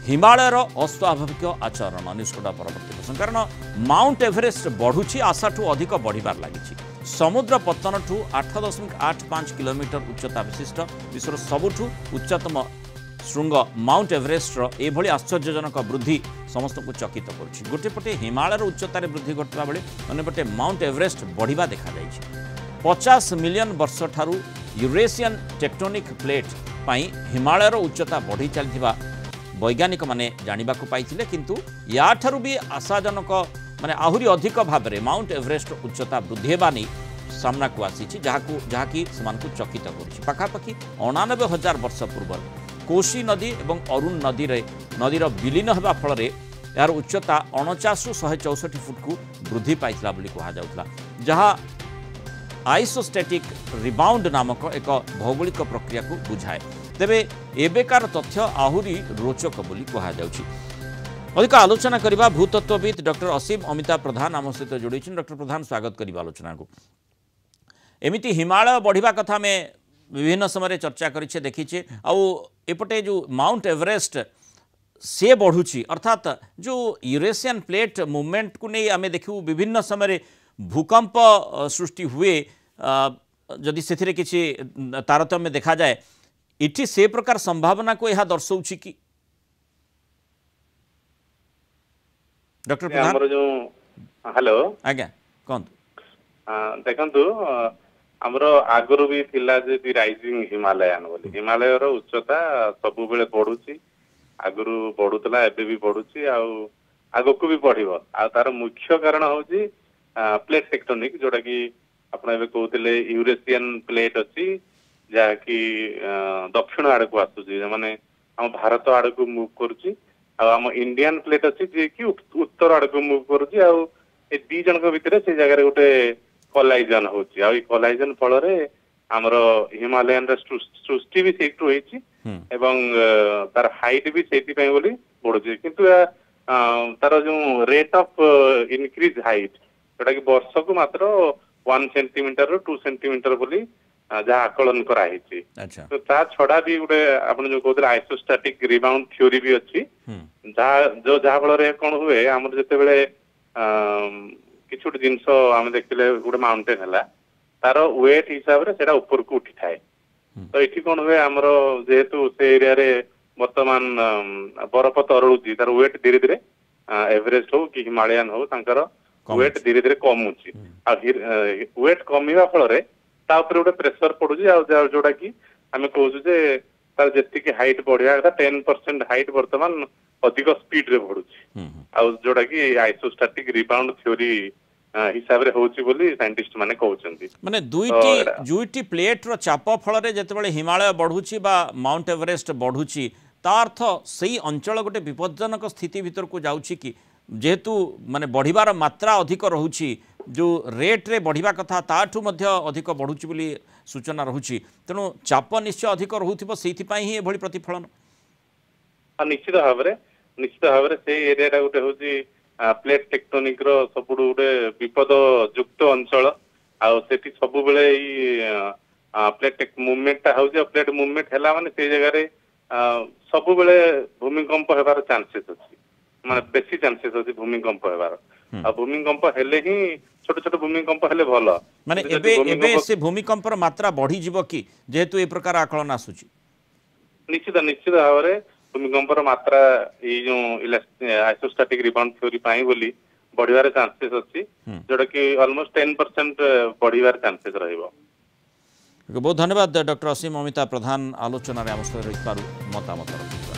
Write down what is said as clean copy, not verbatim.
हिमालयर अस्वाभाविक आचरण निष्कटा परवर्ती प्रश्न कारण माउंट एवरेस्ट बढ़ुची आशाठू अधिक बढ़िबार लगी समुद्र पतन ठू 8.85 किलोमीटर उच्चता विशिष्ट विश्वर सबुठू उच्चतम श्रृंग माउंट एवरेस्टर एभली आश्चर्यजनक वृद्धि समस्त को चकित कर गोटे पटे हिमालयर उच्चतार वृद्धि घटवा बेले अन्यपटे माउंट एवरेस्ट बढ़िबा देखा 50 मिलियन वर्ष ठारू यूरेशियन टेक्टोनिक प्लेट पाई हिमालयर उच्चता बढ़ी चलथिबा वैज्ञानिक माने जानिबा को पाइथिले किंतु या ठारू भी आशाजनक माने आहुरी अधिक भाव में माउंट एवरेस्ट उच्चता वृद्धि हेबा नहीं सामना को आसी जहाँकि से चकित करापाखि 89,000 वर्ष पूर्व कोशी नदी और अरुण नदीर विलीन होगा फल यार उच्चता 49 ରୁ 164 फुट को वृद्धि पाइथिला बोली कहा जाउथला जहाँ आइसोस्टैटिक रिबाउंड नामक एक भौगोलिक प्रक्रिया को बुझाए तेबे एबेकार तथ्य आहुरी रोचक बोली कहा जाउछि। अधिक आलोचना करबा भूतत्वविद डॉक्टर असीम अमिता प्रधान आम सहित जोड़ी डॉक्टर प्रधान स्वागत करबा आलोचना को एमिति हिमालय बढ़िबा कथा में विभिन्न समय चर्चा करिछे देखिछे आउ एपटे जो माउंट एवरेस्ट से बढ़ुची अर्थात जो यूरेशियन प्लेट मूवमेंट को नहीं आमे देखू विभिन्न समय भूकंप सृष्टि हुए जदि से किसी तारतम्य देखा जाए इठी से प्रकार संभावना को यह दर्शाउछि कि डॉक्टर प्रधान जो हेलो आज्ञा कहतु देखंतु हमर आगरो भी थिला जे राइजिंग हिमालयन बोली हिमालय रो उच्चता सब बेले बढ़ुची आगरो बढ़ुतला एबे भी बढ़ुची आगो को भी बढ़िबो आ तार मुख्य कारण होची प्लेट टेक्टोनिक जोटा कि आपण एबे कहउतिले यूरेशियन प्लेट अछि जा कि दक्षिण आड़ को आसुची माने हम भारत आड़ को मूव करूची आ हम इंडियन प्लेट अछि जे कि उत्तर आड़ को मूव करूची आ ए दी जन को भितरे से जगह रे गोटे कोलाइजन होची आ कोलाइजन फल रे हमरो हिमालयन रे सृष्टि भी सेटू होईची एवं तार हाइट भी सेति पय बोली बढ़ुची किंतु तार जो रेट ऑफ इंक्रीज हाइट जोटा कि वर्ष को मात्र 1 सेंटीमीटर 2 सेंटीमीटर बोली जहाँ आकलन कराई तो ता छड़ा भी गोटे आपन जो कहते आइसोस्टैटिक रिबाउंड थ्योरी भी अच्छी जहाँ फल कौन हुए आम जिते बड़े किसी गोटे जिनस आम देखते गोटे माउंटेन है तार वेट हिसाब से ऊपर को उठी थाए तो ये कौन हुए आमर जेहेतु से एरिया रे वर्तमान बरफ तरलुची तार वेट धीरे धीरे एवरेस्ट हो कि हिमालयन हो तांकर वेट धीरे धीरे कमुची वेट कमिवा फल गोटे प्रेसर पड़ुची जोटा कि आम कहूँ तार जी हाइट बढ़िया 10% हाइट वर्तमान अधिक स्पीड रे बढ़ुची जोटा कि आइसोस्टैटिक रिबाउंड थ्योरी हिसाब रे होची बोली साइंटिस्ट माने कहउचंती माने दुईटी प्लेट रो चाप फल रे जतबेले हिमालय बढ़ुची बा माउंट एवरेस्ट बढ़ुची ता अर्थ सही अंचल गोटे विपज्जनक स्थिति भीतर को जाउची कि जेहेतु माने बढ़िबार मात्रा अधिक रहुची जो रेट रे बढ़िबा कथा ताठू मध्य अधिक बढ़ुची बोली सूचना रहुची तेणु चाप निश्चय अधिक रहुथिबो सेथि पई ही एभली प्रतिफलन निश्चित भाव रे से एरिया रा गोटे होची प्लेट टेक्टोनिक रो सबुडु गोटे विपद युक्त अंचल आ सेठी सबु बेले प्लेट मूवमेंट होची प्लेट मूवमेंट हैला माने से जगह रे सबु बेले भूमिकंप हेबार चांसेस अछि माने बेसी चांसेस अछि भूमिकंप हेबार आ भूमिकंप हेले ही छोट छोट भूमिकंप हेले भलो माने एबे से भूमिकंपर मात्रा बढ़ी जीवो कि जेहेतु ए प्रकार आकलन आसुची निश्चित भाव रे भूमिकंपर मात्रा ये जो आइसोस्टैटिक रिबाउंड थ्योरी पाई बोली बढ़िबार चांसेस अछि जोटा कि ऑलमोस्ट 10% बढ़िबार चांसेस रहइबो। बहुत धन्यवाद डॉक्टर असीम अमिता प्रधान आलोचना रे आम सहित मतामत रखिबा।